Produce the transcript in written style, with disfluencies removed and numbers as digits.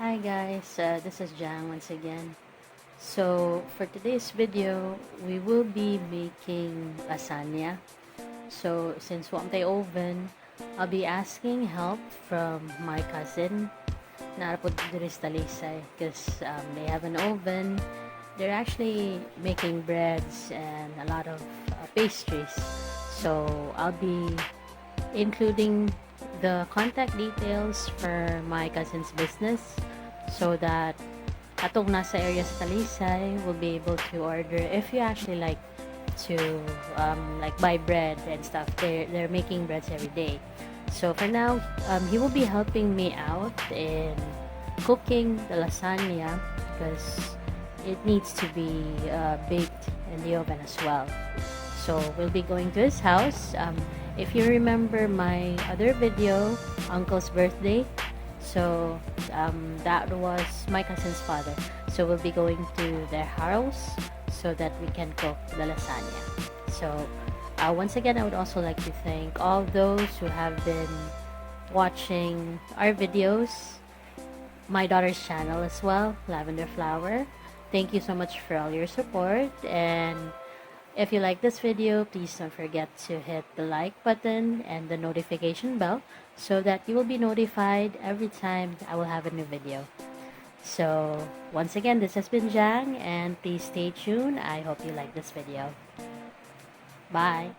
Hi guys, this is Jang once again. So for today's video, we will be making lasagna. So since wala tayo oven, I'll be asking help from my cousin na po diri sa Talisay because they have an oven. They're actually making breads and a lot of pastries. So I'll be including the contact details for my cousin's business so that atong nasa area sa Talisay will be able to order if you actually like to like buy bread and stuff. They're making breads every day. So for now, he will be helping me out in cooking the lasagna because it needs to be baked in the oven as well. So we'll be going to his house. If you remember my other video, Uncle's birthday, so that was my cousin's father. So we'll be going to their house so that we can cook the lasagna. So once again, I would also like to thank all those who have been watching our videos, my daughter's channel as well, Lavender Flower. Thank you so much for all your support, and if you like this video, please don't forget to hit the like button and the notification bell so that you will be notified every time I will have a new video. So once again, this has been Jang, and please stay tuned. I hope you like this video. Bye!